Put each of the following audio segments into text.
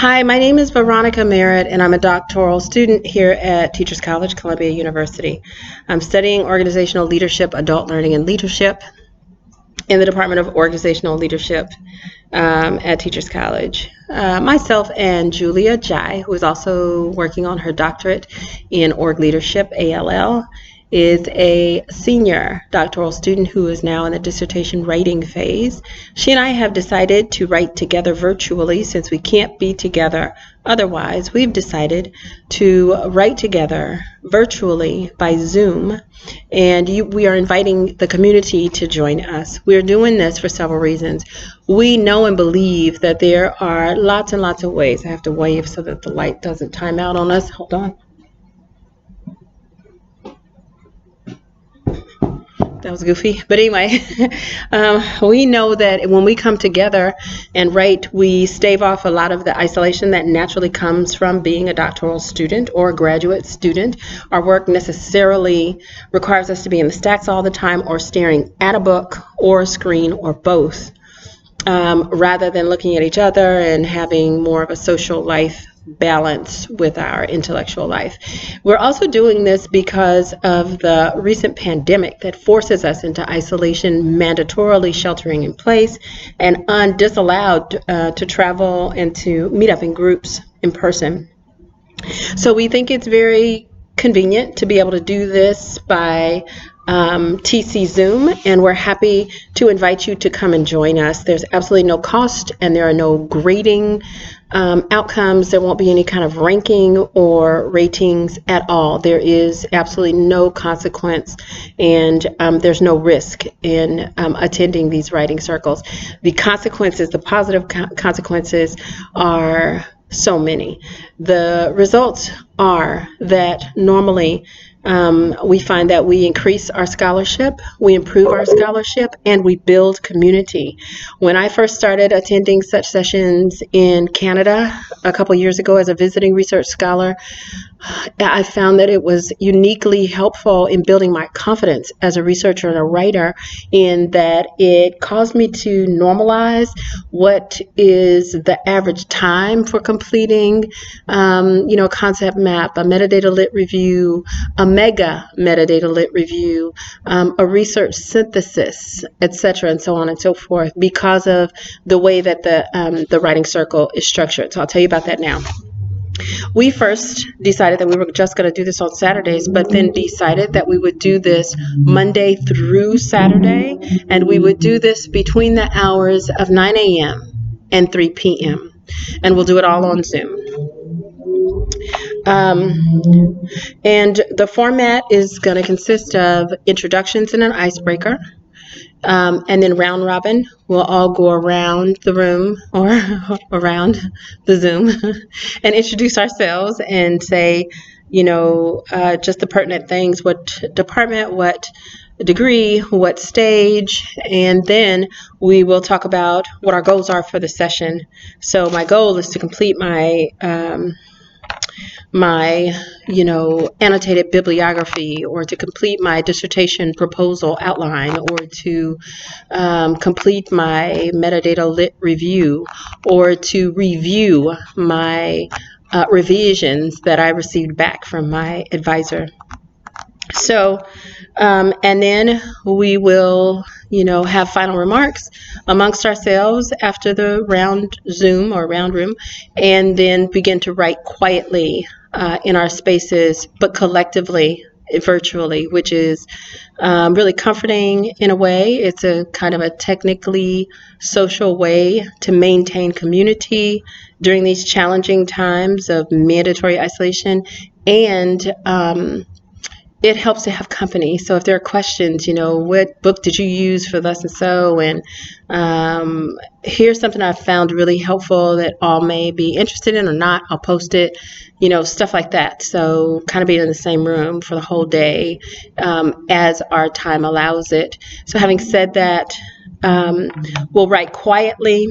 Hi, my name is Veronica Merritt, and I'm a doctoral student here at Teachers College, Columbia University. I'm studying organizational leadership, adult learning, and leadership in the Department of Organizational Leadership at Teachers College. Myself and Julia Jai, who is also working on her doctorate in org leadership, ALL, is a senior doctoral student who is now in the dissertation writing phase. She and I have decided to write together virtually since we can't be together otherwise. We've decided to write together virtually by Zoom, and we are inviting the community to join us. We're doing this for several reasons. We know and believe that there are lots and lots of ways. I have to wave so that the light doesn't time out on us. Hold on. That was goofy. But anyway, we know that when we come together and write, we stave off a lot of the isolation that naturally comes from being a doctoral student or a graduate student. Our work necessarily requires us to be in the stacks all the time or staring at a book or a screen or both, rather than looking at each other and having more of a social life balance with our intellectual life. We're also doing this because of the recent pandemic that forces us into isolation, mandatorily sheltering in place, and disallowed to travel and to meet up in groups in person. So we think it's very convenient to be able to do this by TC Zoom, and we're happy to invite you to come and join us. There's absolutely no cost, and there are no grading outcomes. There won't be any kind of ranking or ratings at all. There is absolutely no consequence, and there's no risk in attending these writing circles. The consequences, the positive consequences, are so many. The results are that normally we find that we increase our scholarship, we improve our scholarship, and we build community. When I first started attending such sessions in Canada a couple years ago as a visiting research scholar, I found that it was uniquely helpful in building my confidence as a researcher and a writer, in that it caused me to normalize what is the average time for completing, a concept map, a metadata lit review, a mega metadata lit review, a research synthesis, etc., and so on and so forth, because of the way that the writing circle is structured. So I'll tell you about that now. We first decided that we were just going to do this on Saturdays, but then decided that we would do this Monday through Saturday, and we would do this between the hours of 9 a.m. and 3 p.m., and we'll do it all on Zoom. And the format is going to consist of introductions and an icebreaker. And then round robin, we'll all go around the room or around the Zoom and introduce ourselves and say, just the pertinent things, what department, what degree, what stage, and then we will talk about what our goals are for the session. So my goal is to complete my annotated bibliography, or to complete my dissertation proposal outline, or to complete my metadata lit review, or to review my revisions that I received back from my advisor. So, and then we will, have final remarks amongst ourselves after the round Zoom or round room, and then begin to write quietly in our spaces, but collectively, virtually, which is really comforting in a way. It's a kind of a technically social way to maintain community during these challenging times of mandatory isolation, and it helps to have company. So if there are questions, what book did you use for thus and so, and here's something I've found really helpful that all may be interested in or not, I'll post it, stuff like that. So kind of being in the same room for the whole day as our time allows it. So having said that, we'll write quietly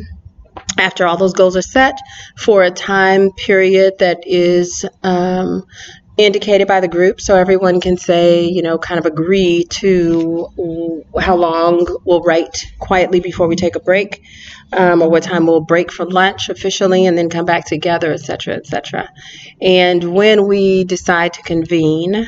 after all those goals are set for a time period that is indicated by the group, so everyone can say, you know, kind of agree to how long we'll write quietly before we take a break, or what time we'll break from lunch officially and then come back together, etc., etc. And when we decide to convene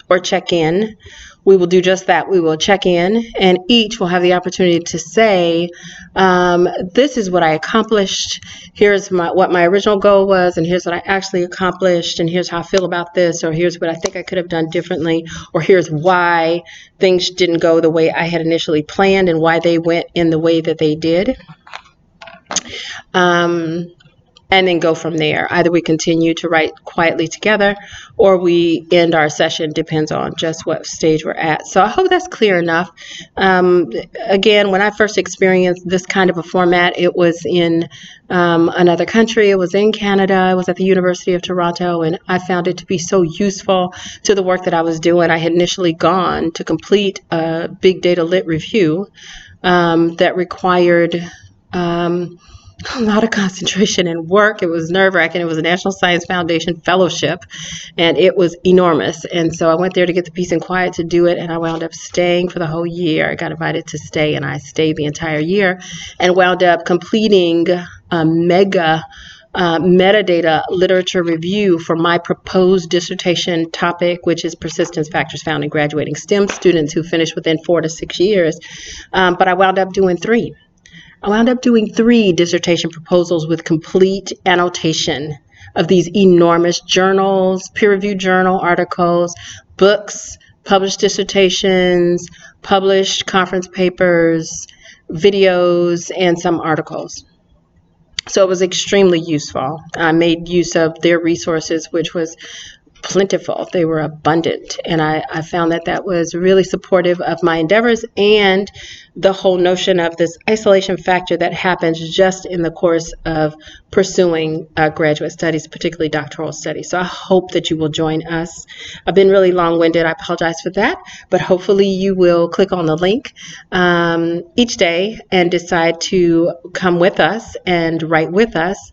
or check in, we will do just that. We will check in, and each will have the opportunity to say, this is what I accomplished, here's what my original goal was, and here's what I actually accomplished, and here's how I feel about this, or here's what I think I could have done differently, or here's why things didn't go the way I had initially planned and why they went in the way that they did. And then go from there. Either we continue to write quietly together or we end our session, depends on just what stage we're at. So I hope that's clear enough. Again, when I first experienced this kind of a format, it was in another country. It was in Canada. I was at the University of Toronto, and I found it to be so useful to the work that I was doing. I had initially gone to complete a big data lit review that required a lot of concentration and work. It was nerve-wracking. It was a National Science Foundation fellowship, and it was enormous. And so I went there to get the peace and quiet to do it, and I wound up staying for the whole year. I got invited to stay, and I stayed the entire year and wound up completing a mega metadata literature review for my proposed dissertation topic, which is persistence factors found in graduating STEM students who finish within 4 to 6 years. But I wound up doing 3. I wound up doing 3 dissertation proposals with complete annotation of these enormous journals, peer-reviewed journal articles, books, published dissertations, published conference papers, videos, and some articles. So it was extremely useful. I made use of their resources, which was plentiful. They were abundant, and I found that that was really supportive of my endeavors and the whole notion of this isolation factor that happens just in the course of pursuing graduate studies, particularly doctoral studies. So I hope that you will join us. I've been really long-winded. I apologize for that, but hopefully you will click on the link each day and decide to come with us and write with us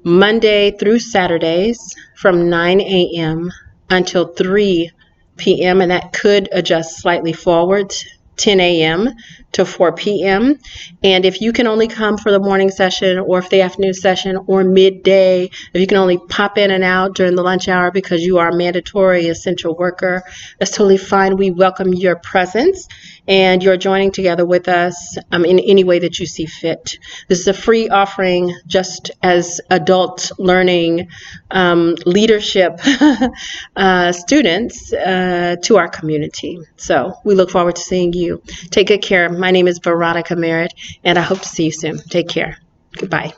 Monday through Saturdays from 9 a.m. until 3 p.m. and that could adjust slightly forward, 10 a.m. to 4 p.m. And if you can only come for the morning session or for the afternoon session or midday, if you can only pop in and out during the lunch hour because you are a mandatory essential worker, that's totally fine. We welcome your presence and you're joining together with us in any way that you see fit. This is a free offering just as adult learning leadership students to our community. So we look forward to seeing you. Take good care. My name is Veronica Merritt, and I hope to see you soon. Take care. Goodbye.